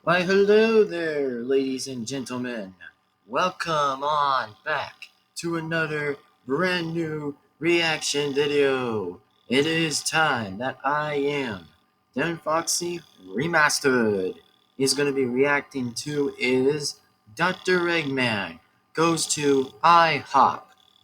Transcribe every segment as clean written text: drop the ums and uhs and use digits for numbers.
Why, hello there, ladies and gentlemen. Welcome on back to another brand new reaction video. It is time that I am, Devin-Foxy Remastered, is going to be reacting to is Dr. Eggman Goes to IHOP.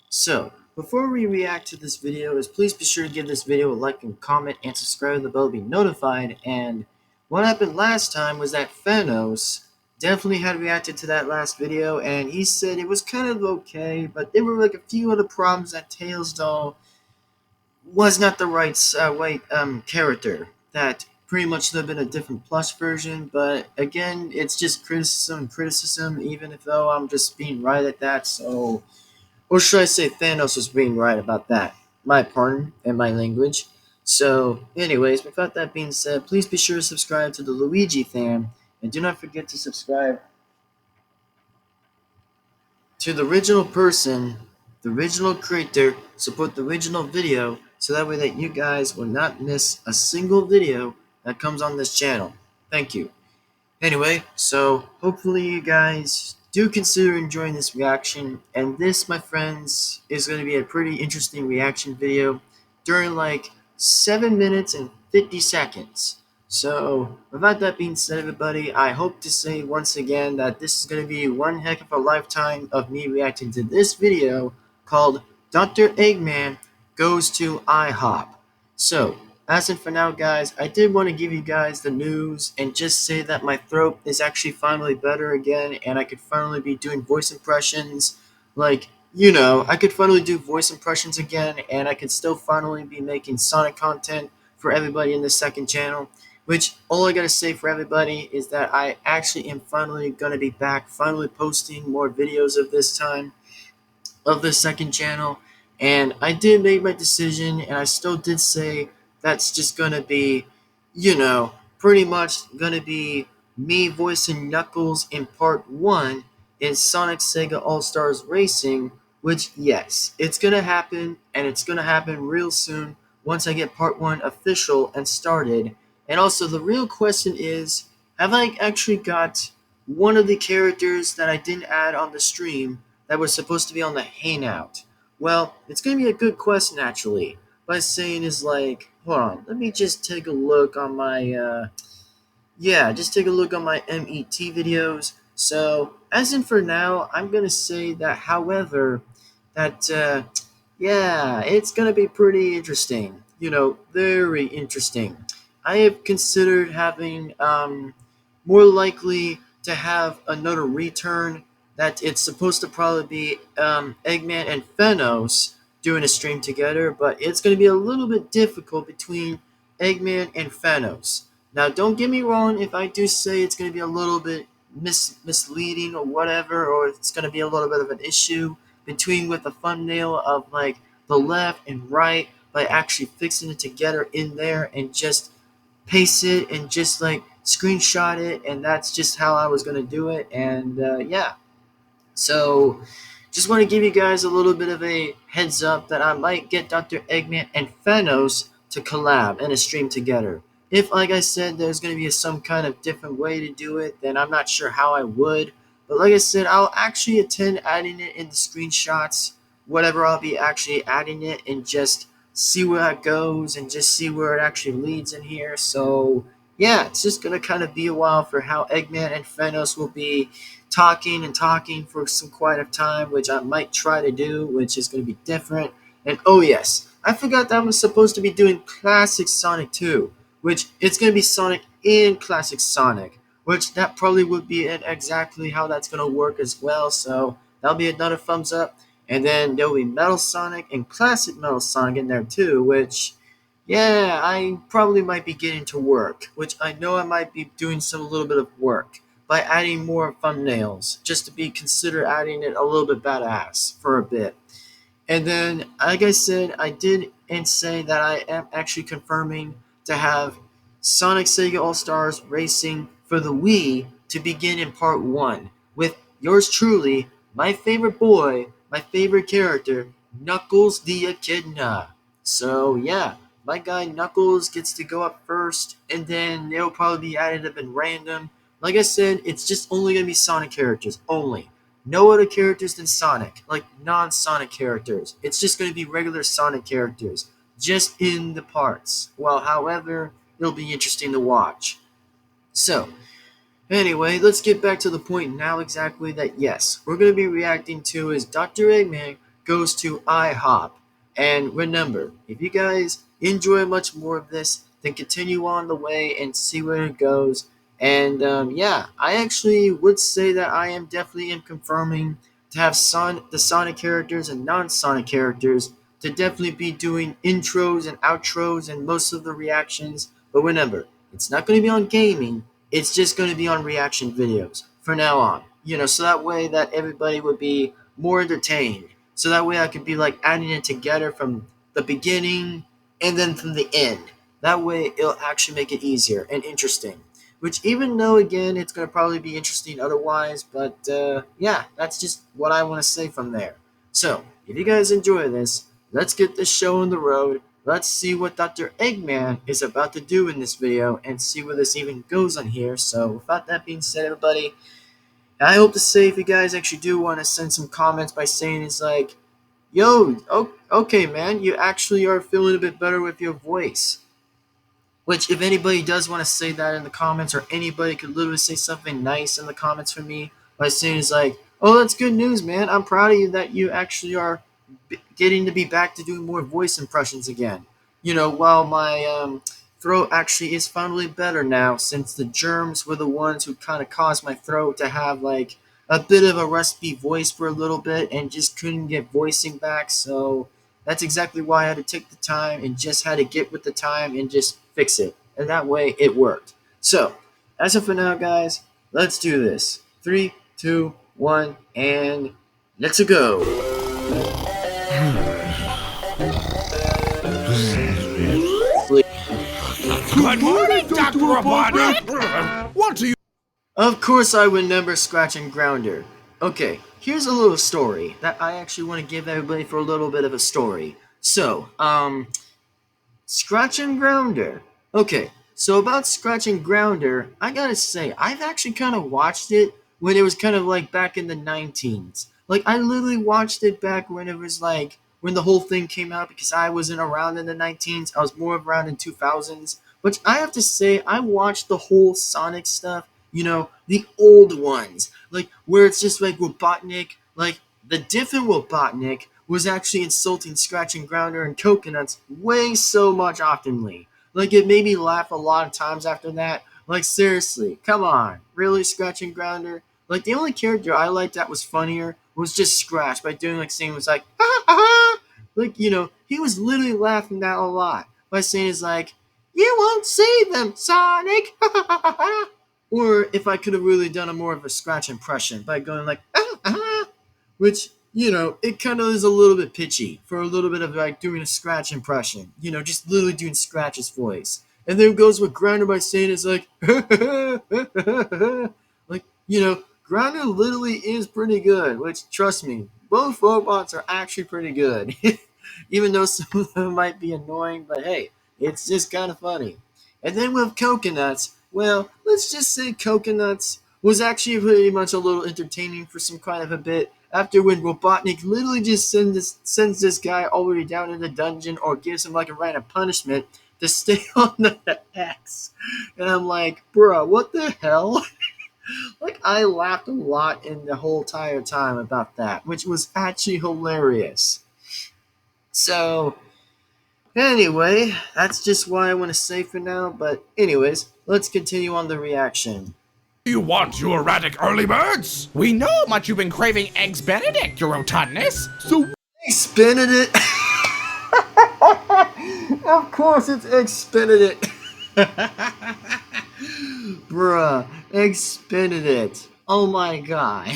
So, before we react to this video, please be sure to give this video a like and comment and subscribe to the bell to be notified. And what happened last time was that Thanos definitely had reacted to that last video, and he said it was kind of okay, but there were like a few other problems that Tails doll was not the right character. That pretty much should have been a different plus version, but again, it's just criticism, even if though I'm just being right at that. So, or should I say Thanos was being right about that? My pardon and my language. So, anyways, without that being said, please be sure to subscribe to the Luigi fam, and do not forget to subscribe to the original person, the original creator, support the original video, so that way that you guys will not miss a single video that comes on this channel. Thank you. Anyway, so hopefully you guys do consider enjoying this reaction, and this, my friends, is going to be a pretty interesting reaction video during like 7 minutes and 50 seconds. So, without that being said, everybody, I hope to say once again that this is going to be one heck of a lifetime of me reacting to this video called Dr. Eggman Goes to IHOP. So, as in for now, guys, I did want to give you guys the news and just say that my throat is actually finally better again, and I could finally be doing voice impressions. Like, I could finally do voice impressions again, and I could still finally be making Sonic content for everybody in the second channel. Which, all I gotta say for everybody is that I actually am finally gonna be back, finally posting more videos of this time, of the second channel. And I did make my decision, and I still did say that's just gonna be, pretty much gonna be me voicing Knuckles in part 1 in Sonic Sega All-Stars Racing, which, yes, it's gonna happen, and it's gonna happen real soon once I get part 1 official and started. And also, the real question is, have I actually got one of the characters that I didn't add on the stream that was supposed to be on the Hangout? Well, it's going to be a good question, actually. By saying is like, hold on, let me just take a look on my, just take a look on my MET videos. So, as in for now, I'm going to say that, however, that, it's going to be pretty interesting. Very interesting. I have considered having, more likely to have another return that it's supposed to probably be Eggman and Thanos doing a stream together, but it's going to be a little bit difficult between Eggman and Thanos. Now, don't get me wrong if I do say it's going to be a little bit misleading or whatever, or it's going to be a little bit of an issue between with the thumbnail of like the left and right by actually fixing it together in there and just paste it and just like screenshot it, and that's just how I was going to do it. And so just want to give you guys a little bit of a heads up that I might get Dr. Eggman and Thanos to collab and a stream together. If, like I said, there's going to be some kind of different way to do it, then I'm not sure how I would. But like I said, I'll actually attend adding it in the screenshots, whatever I'll be actually adding it, and just see where it goes and just see where it actually leads in here. So yeah, it's just going to kind of be a while for how Eggman and Thanos will be talking and talking for some quite a time, which I might try to do, which is going to be different. And oh yes, I forgot that I was supposed to be doing Classic Sonic 2, which it's going to be Sonic in Classic Sonic, which that probably would be exactly how that's going to work as well. So that'll be another thumbs up. And then there'll be Metal Sonic and Classic Metal Sonic in there too, which, yeah, I probably might be getting to work, which I know I might be doing some little bit of work by adding more thumbnails, just to be consider adding it a little bit badass for a bit. And then, like I said, I did and say that I am actually confirming to have Sonic Sega All-Stars Racing for the Wii to begin in part 1 with yours truly, my favorite boy, my favorite character, Knuckles the Echidna. So yeah, my guy Knuckles gets to go up first, and then it'll probably be added up in random Like I said, it's just only gonna be Sonic characters only. No other characters than Sonic, like non-Sonic characters. It's just gonna be regular Sonic characters, just in the parts. Well, however, it'll be interesting to watch. So, anyway, let's get back to the point now exactly that yes, we're going to be reacting to is Dr. Eggman Goes to IHOP. And remember, if you guys enjoy much more of this, then continue on the way and see where it goes. And yeah, I actually would say that I am definitely am confirming to have the Sonic characters and non-Sonic characters to definitely be doing intros and outros and most of the reactions. But remember, it's not going to be on gaming, it's just going to be on reaction videos for now on. So that way that everybody would be more entertained. So that way I could be like adding it together from the beginning and then from the end. That way it'll actually make it easier and interesting. Which even though again it's going to probably be interesting otherwise, but yeah, that's just what I want to say from there. So if you guys enjoy this, let's get this show on the road. Let's see what Dr. Eggman is about to do in this video and see where this even goes on here. So without that being said, everybody, I hope to say if you guys actually do want to send some comments by saying it's like, yo, okay, man, you actually are feeling a bit better with your voice. Which, if anybody does want to say that in the comments, or anybody could literally say something nice in the comments for me by saying it's like, oh, that's good news, man. I'm proud of you that you actually are getting to be back to doing more voice impressions again. While my throat actually is finally better now, since the germs were the ones who kind of caused my throat to have like a bit of a raspy voice for a little bit and just couldn't get voicing back. So that's exactly why I had to take the time and just had to get with the time and just fix it. And that way it worked. So, as of for now, guys, let's do this. 3, 2, 1, and let's go. Sleep. Good morning, Dr. Robotnik! What do you... Of course I remember Scratch and Grounder. Okay, here's a little story that I actually want to give everybody for a little bit of a story. So, Scratch and Grounder. Okay, so about Scratch and Grounder, I gotta say, I've actually kind of watched it when it was kind of like back in the 19s. Like, I literally watched it back when it was like, when the whole thing came out because I wasn't around in the 19s. I was more around in 2000s. But I have to say, I watched the whole Sonic stuff, the old ones. Like, where it's just like Robotnik, like, the different Robotnik was actually insulting Scratch and Grounder and Coconuts way so much oftenly. Like, it made me laugh a lot of times after that. Like, seriously, come on. Really, Scratch and Grounder? Like, the only character I liked that was funnier was just Scratch by doing, like, saying was like, ah, ah. Like, he was literally laughing that a lot by saying it's like, you won't see them, Sonic! Or if I could have really done a more of a Scratch impression by going like, ah, ah, which, it kind of is a little bit pitchy for a little bit of like doing a Scratch impression, just literally doing Scratch's voice. And then it goes with Grounder by saying it's like, like, Grounder literally is pretty good, which, trust me, both robots are actually pretty good. Even though some of them might be annoying, but hey, it's just kind of funny. And then with Coconuts, well, let's just say Coconuts was actually pretty much a little entertaining for some kind of a bit after when Robotnik literally just sends this guy all the way down in the dungeon or gives him like a random punishment to stay on the X. And I'm like, bruh, what the hell? Like, I laughed a lot in the whole entire time about that, which was actually hilarious. So, anyway, that's just what I want to say for now. But anyways, let's continue on the reaction. You want you erratic early birds? We know how much you've been craving Eggs Benedict, your rotundness. So... Eggs Benedict! Of course it's Eggs Benedict! Bruh, Eggs Benedict. Oh my god.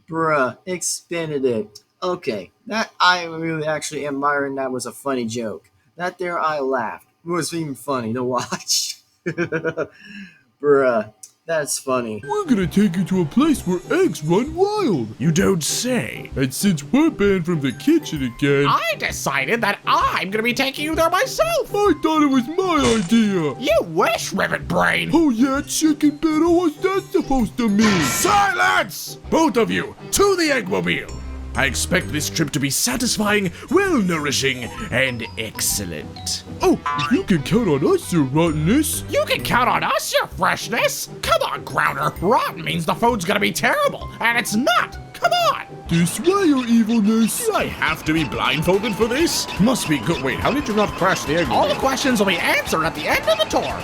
Bruh, Eggs Benedict. Okay, that I really actually admire, and that was a funny joke. That there I laughed. It was even funny to watch. Bruh. That's funny. We're gonna take you to a place where eggs run wild. You don't say. And since we're banned from the kitchen again, I decided that I'm gonna be taking you there myself. I thought it was my idea. You wish, Rivet Brain. Oh yeah, chicken better, what's that supposed to mean? Silence! Both of you, to the Eggmobile! I expect this trip to be satisfying, well-nourishing, and excellent. Oh, you can count on us, your rottenness. You can count on us, your freshness. Come on, Grounder. Rotten means the food's gonna be terrible, and it's not. Come on. This way, your evilness. Do I have to be blindfolded for this? Must be good. Wait, how did you not crash the Eggmobile? All the questions will be answered at the end of the tour.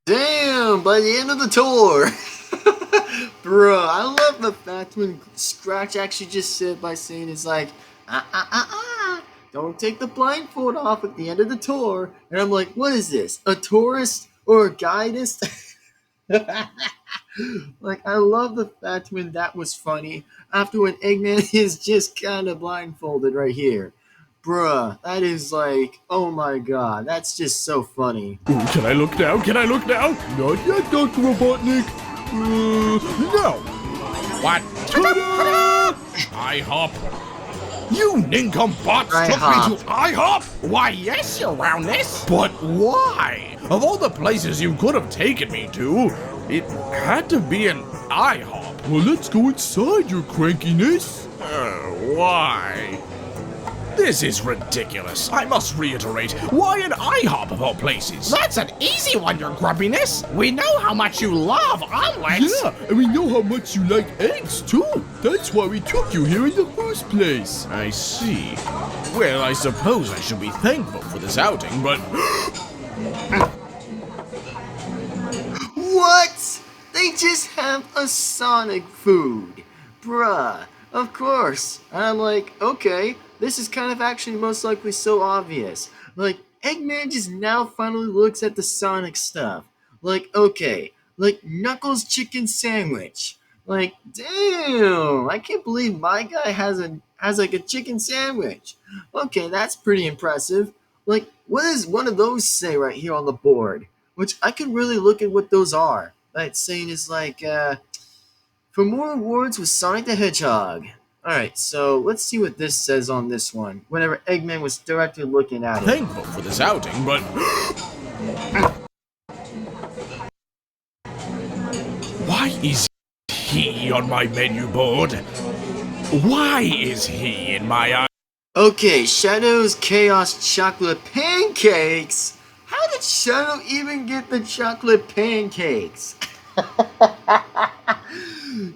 Damn, by the end of the tour. Bruh, I love the fact when Scratch actually just said by saying it's like, don't take the blindfold off at the end of the tour. And I'm like, what is this? A tourist or a guidist? Like, I love the fact when that was funny. After when Eggman is just kind of blindfolded right here. Bruh, that is like, oh my god, that's just so funny. Ooh, can I look now? Can I look now? Not yet, Dr. Robotnik. No! What? Ta-da! IHOP! You nincompoops took me to IHOP? Why, yes, your roundness. But why? Of all the places you could have taken me to, it had to be an IHOP. Well, let's go inside, your crankiness. Why? This is ridiculous. I must reiterate, why an IHOP of all places? That's an easy one, your grumpiness. We know how much you love omelets. Yeah, and we know how much you like eggs, too. That's why we took you here in the first place. I see. Well, I suppose I should be thankful for this outing, but... What? They just have a Sonic food. Bruh, of course. And I'm like, okay, this is kind of actually most likely so obvious. Like, Eggman just now finally looks at the Sonic stuff. Like, okay, like Knuckles chicken sandwich. Like, damn, I can't believe my guy has like a chicken sandwich. Okay, that's pretty impressive. Like, what does one of those say right here on the board? Which I can really look at what those are. That saying is like, for more awards with Sonic the Hedgehog. Alright, so let's see what this says on this one. Whenever Eggman was directly looking at it. Thankful for this outing, but... Why is he on my menu board? Why is he in my... Okay, Shadow's Chaos Chocolate Pancakes? How did Shadow even get the chocolate pancakes?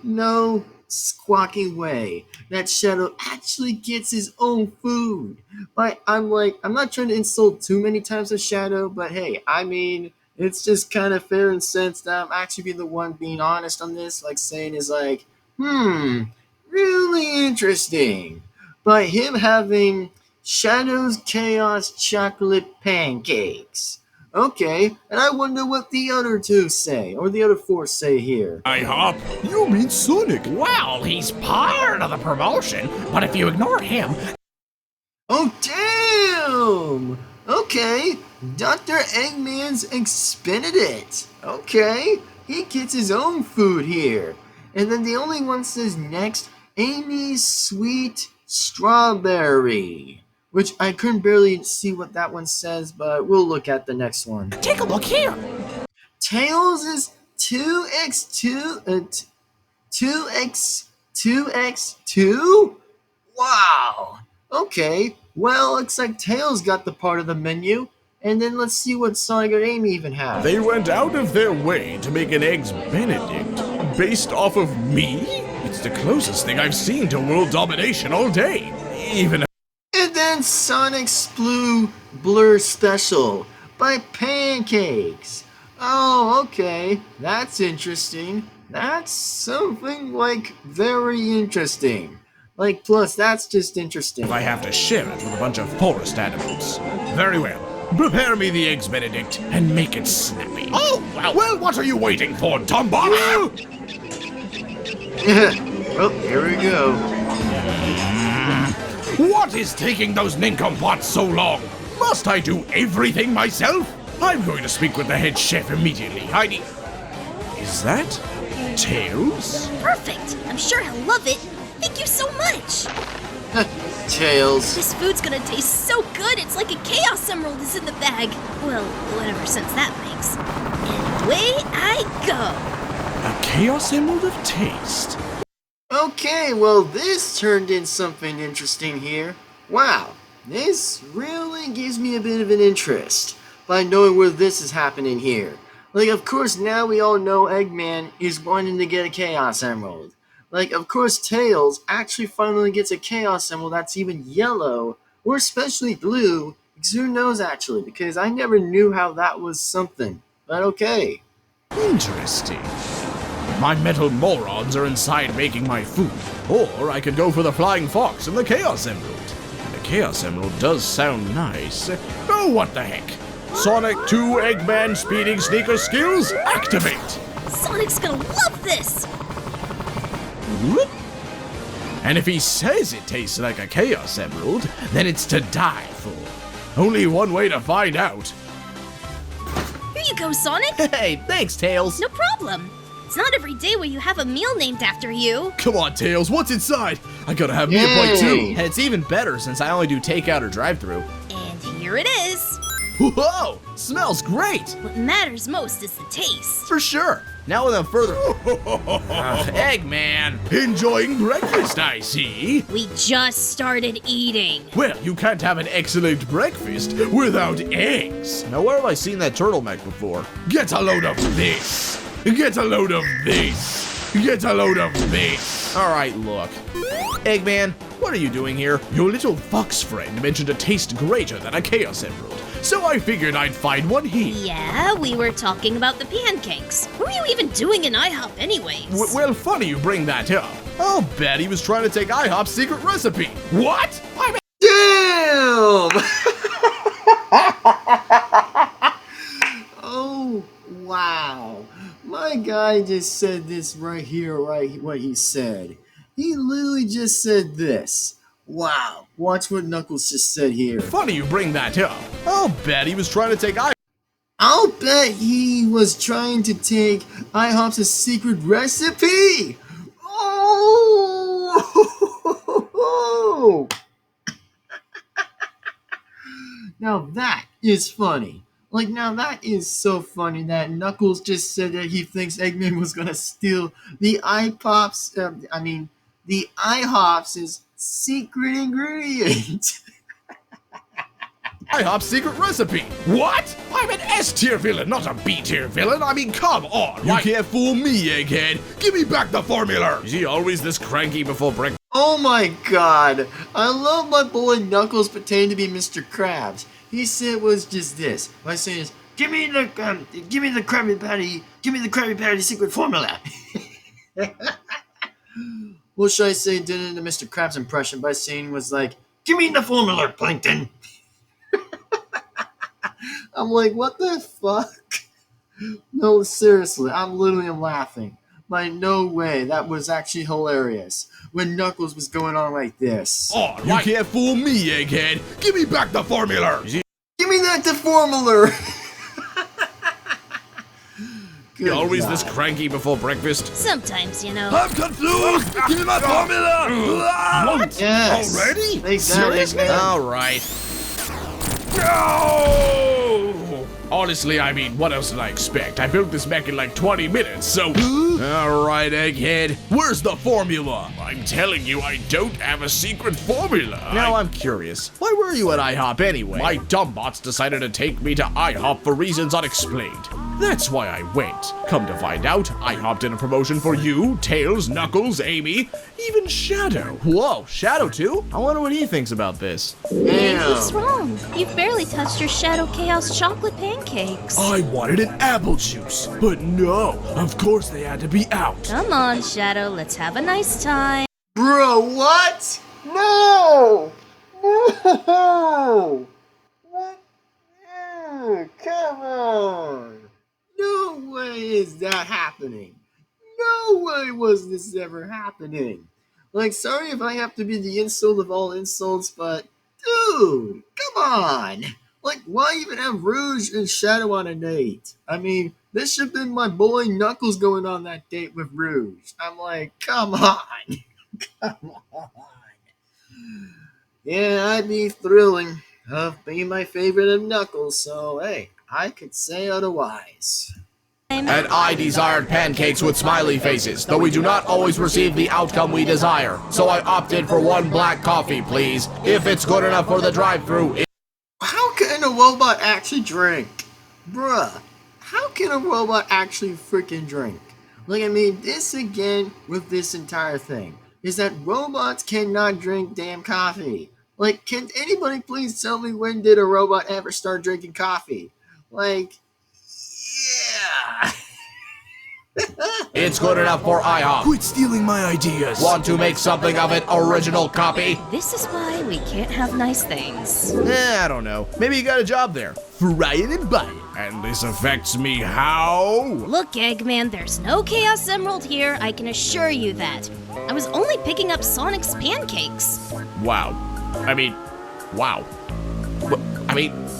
No squawking way that Shadow actually gets his own food. But I'm not trying to insult too many times of Shadow, but hey, I mean, it's just kind of fair and sense that I'm actually being the one being honest on this, like saying is like, really interesting. By him having Shadow's Chaos Chocolate Pancakes. Okay, and I wonder what the other two say, or the other four say here. IHOP? You mean Sonic? Well, he's part of the promotion, but if you ignore him... Oh, damn! Okay, Dr. Eggman's expended it. Okay, he gets his own food here. And then the only one says next, Amy's Sweet Strawberry. Which I couldn't barely see what that one says, but we'll look at the next one. Take a look here. Tails is 2x2, 2x2? Wow. Okay, well, looks like Tails got the part of the menu. And then let's see what Sonic and Amy even have. They went out of their way to make an Eggs Benedict based off of me? It's the closest thing I've seen to world domination all day. Even And then Sonic's Blur Special by Pancakes. Oh, okay. That's interesting. That's something like very interesting. Like, plus, that's just interesting. if I have to share it with a bunch of forest animals. Very well. Prepare me the Eggs Benedict and make it snappy. Oh, Well, what are you waiting for, Dumbo? Well, here we go. What is taking those nincompoops so long? Must I do everything myself? I'm going to speak with the head chef immediately. Heidi. Is that Tails? Perfect! I'm sure he'll love it. Thank you so much. Tails. This food's gonna taste so good, it's like a Chaos Emerald is in the bag. Well, whatever sense that makes. And away I go. A Chaos Emerald of Taste. Okay, well this turned in something interesting here. Wow, this really gives me a bit of an interest by knowing where this is happening here. Like, of course, now we all know Eggman is wanting to get a Chaos Emerald. Like, of course, Tails actually finally gets a Chaos Emerald that's even yellow, or especially blue, because who knows actually, because I never knew how that was something. But okay. Interesting. My metal morons are inside making my food. Or I could go for the Flying Fox and the Chaos Emerald. And the Chaos Emerald does sound nice. Oh, what the heck? Sonic 2 Eggman speeding sneaker skills, activate! Sonic's gonna love this! Whoop. And if he says it tastes like a Chaos Emerald, then it's to die for. Only one way to find out. Here you go, Sonic! Hey, thanks, Tails. No problem. It's not every day where you have a meal named after you. Come on, Tails, what's inside? I gotta have me a bite Yay. too. And it's even better since I only do takeout or drive-thru. And here it is. Whoa! Smells great! What matters most is the taste. For sure. Now without further... Eggman! Enjoying breakfast, I see. We just started eating. Well, you can't have an excellent breakfast without eggs. Now where have I seen that turtleneck before? Get a load of this. Get a load of this. Get a load of this. Alright, look. Eggman, what are you doing here? Your little fox friend mentioned a taste greater than a Chaos Emerald, so I figured I'd find one here. Yeah, we were talking about the pancakes. What were you even doing in IHOP anyways? Well, funny you bring that up. I'll bet he was trying to take IHOP's secret recipe. What? I'm Damn! Oh, wow. My guy just said this right here, right what he said. He literally just said this. Wow. Watch what Knuckles just said here. funny you bring that up. I'll bet he was trying to take I'll bet he was trying to take IHOP's secret recipe. Oh! Now that is funny. Like, now that is so funny that Knuckles just said that he thinks Eggman was gonna steal the the IHOP's secret ingredient. IHOP's secret recipe. What? I'm an S-tier villain, not a B-tier villain. I mean, come on. You can't fool me, Egghead. Give me back the formula. Is he always this cranky before breakfast? Oh my god, I love my boy Knuckles pretending to be Mr. Krabs. He said was just this. What I say is, give me the Krabby Patty secret formula. What should I say did it in the Mr. Krabs impression by saying was like, give me the formula, Plankton. I'm like, what the fuck? No, seriously, I'm literally laughing. Like, no way, that was actually hilarious. When Knuckles was going on like this. Oh, You can't fool me, Egghead. Give me back the formula. Give me that the formula! Good always God. this cranky before breakfast? Sometimes, you know. I'm confused. Give me my formula. What? Yes. Already? Take that, Seriously? Eggman. Alright. No! Honestly, I mean, what else did I expect? I built this mech in like 20 minutes, so... Alright, Egghead. Where's the formula? I'm telling you, I don't have a secret formula. Now I'm curious. Why were you at IHOP anyway? My dumb bots decided to take me to IHOP for reasons unexplained. That's why I went. Come to find out, IHOP did a promotion for you, Tails, Knuckles, Amy, even Shadow. Whoa, Shadow too? I wonder what he thinks about this. What's Damn. wrong? You've barely touched your Shadow Chaos chocolate pancakes. I wanted an apple juice, but no, of course they had to be out. Come on, Shadow, let's have a nice time. Bro, what? No! No! What? Come on! No way is that happening. No way was this ever happening. Like, sorry if I have to be the insult of all insults, but dude, come on! Like, why even have Rouge and Shadow on a date? I mean, This should have been my boy Knuckles going on that date with Rouge. I'm like, come on. Come on. Yeah, I'd be thrilling of being my favorite of Knuckles, so hey, I could say otherwise. And I desired pancakes with smiley faces, though we do not always receive the outcome we desire. So I opted for one black coffee, please. If it's good enough for the drive-thru. How can a robot actually drink? Bruh, how can a robot actually freaking drink? Like, I mean, this again with this entire thing is that robots cannot drink damn coffee. Like, can anybody please tell me when did a robot ever start drinking coffee? Like, yeah. It's good enough for IHOP. Quit stealing my ideas. Want to make something of it original copy? This is why we can't have nice things. I don't know. Maybe you got a job there. Fry it and buy it. And this affects me how? Look, Eggman, there's no Chaos Emerald here, I can assure you that. I was only picking up Sonic's pancakes. Wow. Wow.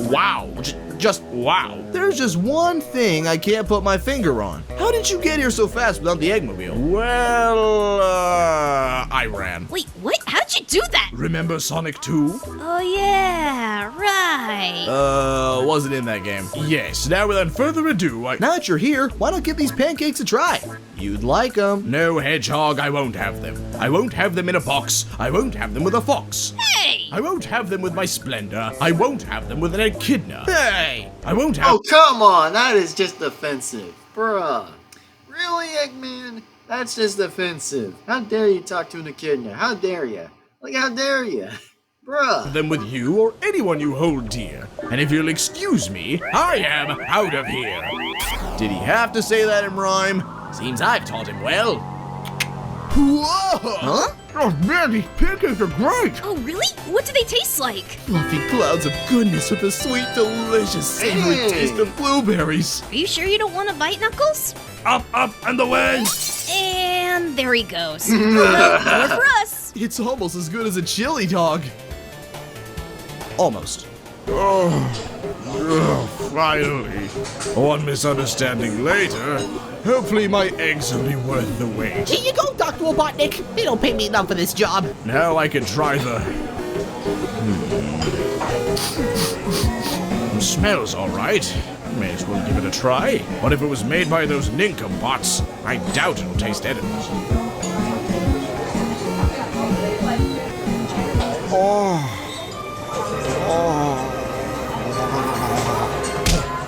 Wow. Just wow. There's just one thing I can't put my finger on. How did you get here so fast without the Eggmobile? Well, I ran. Wait, what? How'd you do that? Remember Sonic 2? Oh yeah, right. Wasn't in that game. Yes, now without further ado, Now that you're here, why not give these pancakes a try? You'd like them. No, Hedgehog, I won't have them. I won't have them in a box. I won't have them with a fox. Hey! I won't have them with my Splendor. I won't have them with an Echidna. Hey! I won't have... Oh, come on, that is just offensive. Bruh. Really, Eggman? That's just offensive. How dare you talk to an echidna? How dare you? Like, how dare you? Bruh. them with you or anyone you hold dear. And if you'll excuse me, I am out of here. Did he have to say that in rhyme? Seems I've taught him well. Whoa! Huh? Oh man, these pancakes are great! Oh really? What do they taste like? Fluffy clouds of goodness with a sweet, delicious, savory Hey. taste of blueberries. Are you sure you don't want to bite, Knuckles? Up, and away! And there he goes. Well, more for us. It's almost as good as a chili dog. Almost. Finally. One misunderstanding later, hopefully my eggs will be worth the wait. Here you go, Dr. Robotnik. They don't pay me enough for this job. Now I can try the... Smells all right. May as well give it a try. But if it was made by those nincompoops, I doubt it'll taste edible.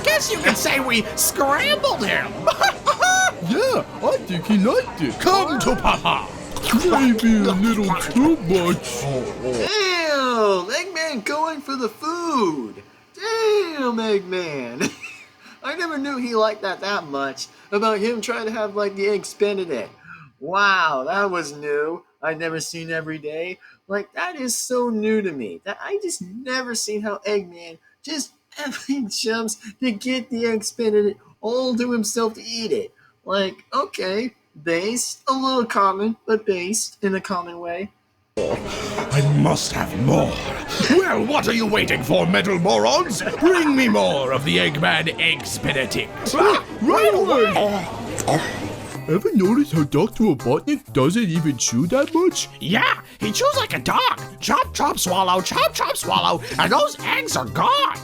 Guess you could say we scrambled him. Yeah, I think he liked it. Come to Papa! Maybe a little too much. Damn! Eggman going for the food! Damn, Eggman! I never knew he liked that much, about him trying to have, like, the eggs Benedict. Wow, that was new. I'd never seen every day. Like, that is so new to me. That I just never seen how Eggman just every jumps to get the eggs Benedict all to himself to eat it. Like, okay, based, a little common, but based in a common way. I must have more. Well, what are you waiting for, metal morons? Bring me more of the Eggman Eggs Benedict. Right away! Ever notice how Dr. Robotnik doesn't even chew that much? Yeah, he chews like a dog. Chop, chop, swallow, and those eggs are gone.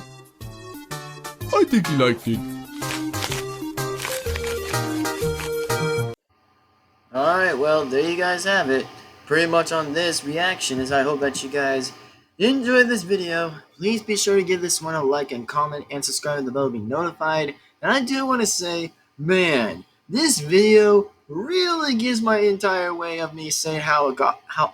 I think he liked it. Alright, well, there you guys have it. Pretty much on this reaction is I hope that you guys enjoyed this video. Please be sure to give this one a like and comment and subscribe to the bell to be notified. And I do want to say, man, this video really gives my entire way of me saying how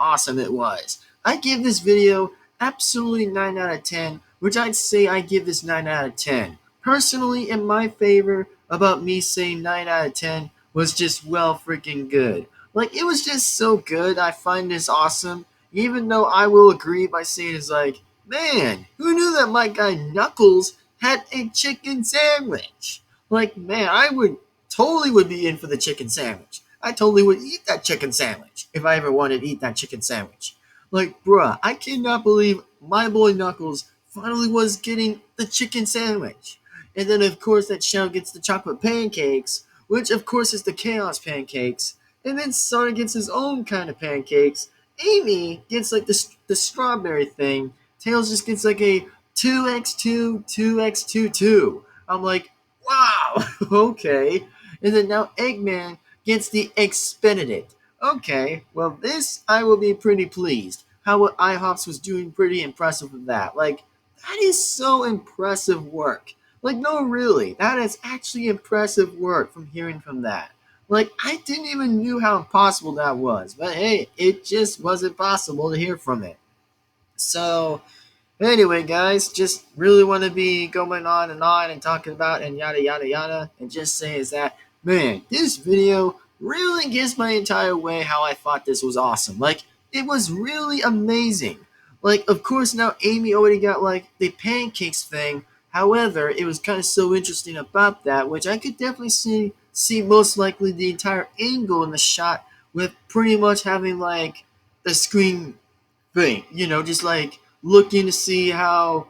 awesome it was. I give this video absolutely 9 out of 10, which I'd say I give this 9 out of 10. Personally, in my favor, about me saying 9 out of 10 was just well freaking good. Like, it was just so good. I find this awesome. Even though I will agree by saying it's like, man, who knew that my guy Knuckles had a chicken sandwich? Like, man, I totally would be in for the chicken sandwich. I totally would eat that chicken sandwich if I ever wanted to eat that chicken sandwich. Like, bruh, I cannot believe my boy Knuckles finally was getting the chicken sandwich. And then of course that Shadow gets the chocolate pancakes, which of course is the chaos pancakes. And then Sonic gets his own kind of pancakes. Amy gets like the strawberry thing. Tails just gets like a 2x2, 2x22. I'm like, wow, okay. And then now Eggman gets the Expedited. Okay, well this I will be pretty pleased. How what IHOPs was doing pretty impressive with that. Like, that is so impressive work. Like, no, really, that is actually impressive work from hearing from that. Like, I didn't even knew how impossible that was. But hey, it just wasn't possible to hear from it. So, anyway, guys, just really want to be going on and talking about and yada yada yada, and just say is that, man, this video really gives my entire way how I thought this was awesome. Like, it was really amazing. Like, of course, now Amy already got like the pancakes thing. However, it was kind of so interesting about that, which I could definitely see most likely the entire angle in the shot with pretty much having like the screen thing, just like looking to see how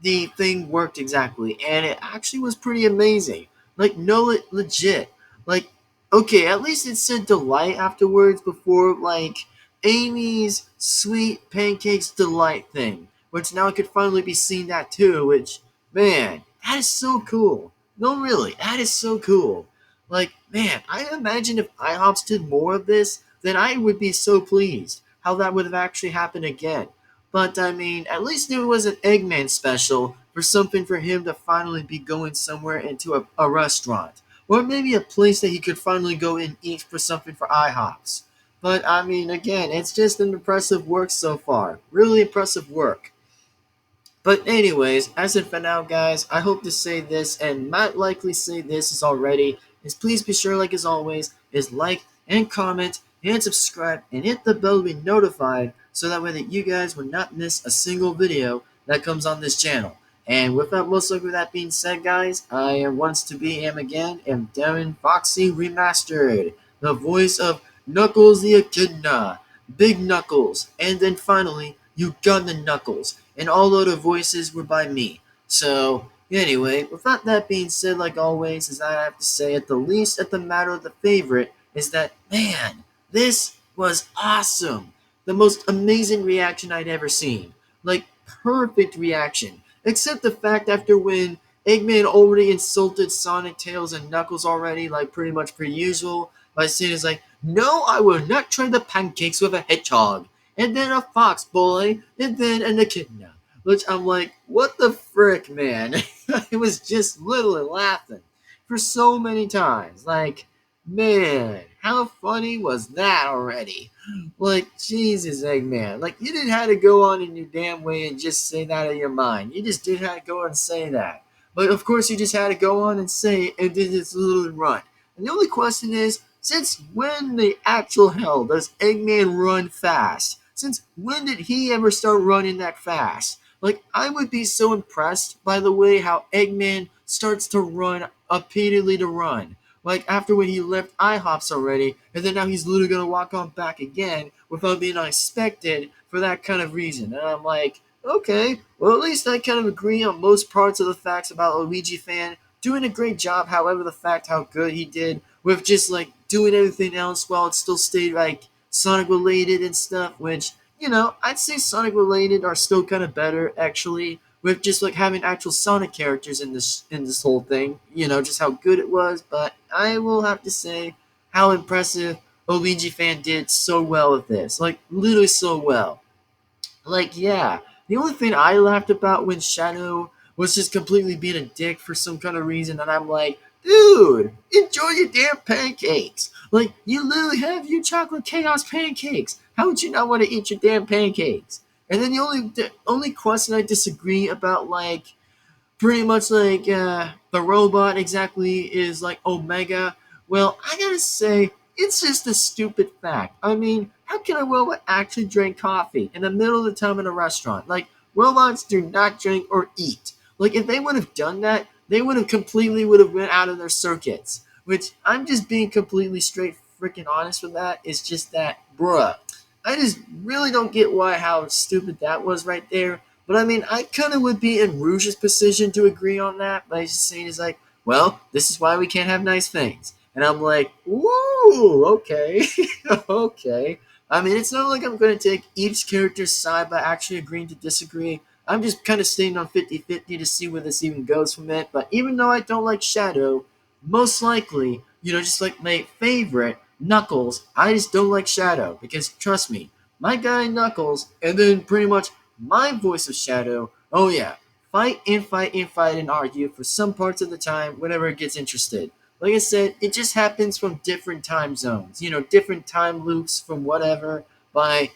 the thing worked exactly. And it actually was pretty amazing. Like, no, legit. Like, okay, at least it said delight afterwards before, like, Amy's sweet pancakes delight thing, which now I could finally be seeing that too, which, man, that is so cool. No, really, that is so cool. Like, man, I imagine if IHOPs did more of this, then I would be so pleased how that would have actually happened again. But I mean, at least there was an Eggman special for something for him to finally be going somewhere into a restaurant. Or maybe a place that he could finally go and eat for something for IHOPs. But I mean, again, it's just an impressive work so far. Really impressive work. But anyways, as of for now, guys, I hope to say this, and might likely say this is already, is please be sure, like as always, is like and comment and subscribe and hit the bell to be notified so that way that you guys will not miss a single video that comes on this channel. And without most likely that being said, guys, I am once to be am again, am Devin-Foxy Remastered, the voice of Knuckles the Echidna, Big Knuckles, and then finally, Uganda Knuckles, and all other voices were by me. So, anyway, without that being said, like always, as I have to say, at the least, at the matter of the favorite, is that, man, this was awesome. The most amazing reaction I'd ever seen. Like, perfect reaction. Except the fact after when Eggman already insulted Sonic, Tails, and Knuckles already, like pretty much per usual, by saying it's like, no, I will not trade the pancakes with a hedgehog. And then a fox boy, and then an echidna. Which I'm like, what the frick, man? I was just literally laughing for so many times. Like, man, how funny was that already? Like, Jesus, Eggman. Like, you didn't have to go on in your damn way and just say that out of your mind. You just didn't have to go on and say that. But of course, you just had to go on and say it and then just literally run. And the only question is, since when the actual hell does Eggman run fast? Since when did he ever start running that fast? Like, I would be so impressed by the way how Eggman starts to run repeatedly to run. Like, after when he left IHOPs already, and then now he's literally going to walk on back again without being unexpected for that kind of reason. And I'm like, okay, well, at least I kind of agree on most parts of the facts about Luigi Fan doing a great job, however, the fact how good he did with just, like, doing everything else while it still stayed, like, Sonic related and stuff, which, I'd say Sonic related are still kind of better, actually, with just like having actual Sonic characters in this whole thing, just how good it was. But I will have to say how impressive Luigi Fan did so well with this, like literally so well. Like, yeah, the only thing I laughed about when Shadow was just completely being a dick for some kind of reason, and I'm like, dude, enjoy your damn pancakes. Like, you literally have your chocolate chaos pancakes. How would you not want to eat your damn pancakes? And then the only question I disagree about, like, pretty much like the robot exactly is like Omega. Well, I gotta say, it's just a stupid fact. I mean, how can a robot actually drink coffee in the middle of the time in a restaurant? Like, robots do not drink or eat. Like, if they would have done that, they would have went out of their circuits. Which, I'm just being completely straight freaking honest with that. It's just that, bruh, I just really don't get how stupid that was right there. But I mean, I kind of would be in Rouge's position to agree on that. But he's just saying, he's like, well, this is why we can't have nice things. And I'm like, whoa, okay, okay. I mean, it's not like I'm going to take each character's side by actually agreeing to disagree. I'm just kind of staying on 50-50 to see where this even goes from it. But even though I don't like Shadow, most likely, just like my favorite, Knuckles, I just don't like Shadow. Because trust me, my guy Knuckles, and then pretty much my voice of Shadow, oh yeah, fight and fight and fight and argue for some parts of the time whenever it gets interested. Like I said, it just happens from different time zones, different time loops from whatever by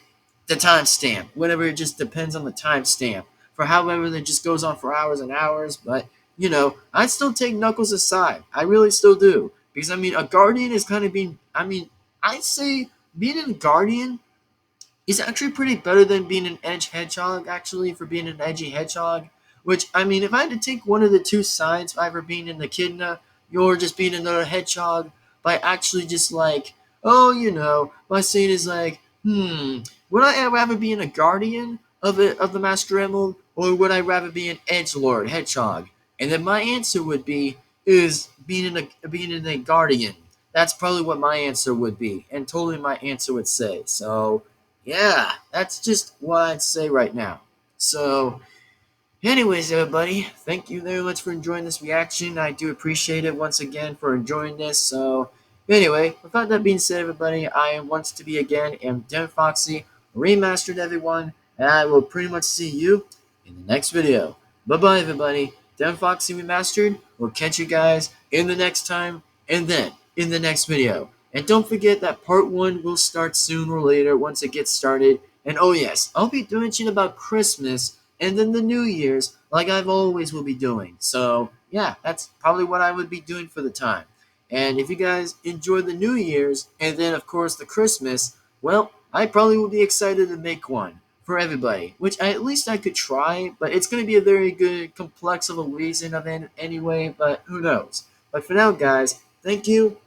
the timestamp. Whatever, it just depends on the timestamp. For however, that just goes on for hours and hours. But, I still take Knuckles aside. I really still do. Because, I mean, a Guardian is kind of being, I'd say being a Guardian is actually pretty better than being an edge hedgehog, actually, for being an edgy hedgehog. Which, I mean, if I had to take one of the two sides, either being an echidna or just being another hedgehog, by actually just like, oh, my saying is like, would I rather be in a guardian of the Master Emerald, or would I rather be an edgelord hedgehog? And then my answer would be, is being in a guardian. That's probably what my answer would be, and totally my answer would say. So, yeah, that's just what I'd say right now. So, anyways, everybody, thank you very much for enjoying this reaction. I do appreciate it once again for enjoying this. So, anyway, without that being said, everybody, I am once to be again am Devin-Foxy, Remastered, everyone, and I will pretty much see you in the next video. Bye-bye, everybody. Devin-Foxy Remastered. We'll catch you guys in the next time, and then in the next video. And don't forget that part 1 will start sooner or later once it gets started. And oh yes, I'll be doing shit about Christmas and then the New Year's like I've always will be doing. So yeah, that's probably what I would be doing for the time. And if you guys enjoy the New Year's and then of course the Christmas, well, I probably will be excited to make one for everybody, which at least I could try, but it's going to be a very good complex of a reason of it anyway, but who knows. But for now, guys, thank you.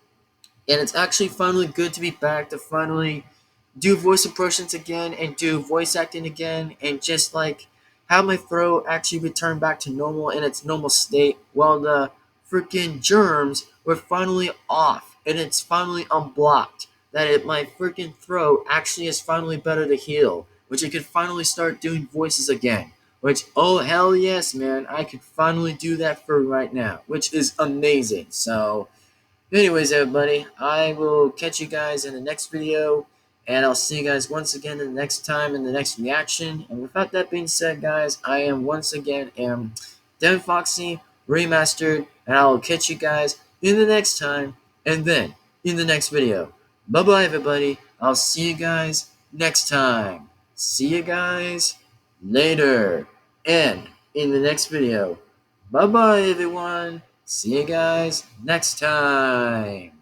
And it's actually finally good to be back to finally do voice impressions again and do voice acting again and just like have my throat actually return back to normal in its normal state while the freaking germs were finally off and it's finally unblocked. My freaking throat actually is finally better to heal, which I could finally start doing voices again. Which, oh hell yes, man, I could finally do that for right now, which is amazing. So, anyways, everybody, I will catch you guys in the next video, and I'll see you guys once again the next time in the next reaction. And without that being said, guys, I am once again Devin-Foxy Remastered, and I will catch you guys in the next time, and then in the next video. Bye-bye, everybody. I'll see you guys next time. See you guys later, and in the next video. Bye-bye, everyone. See you guys next time.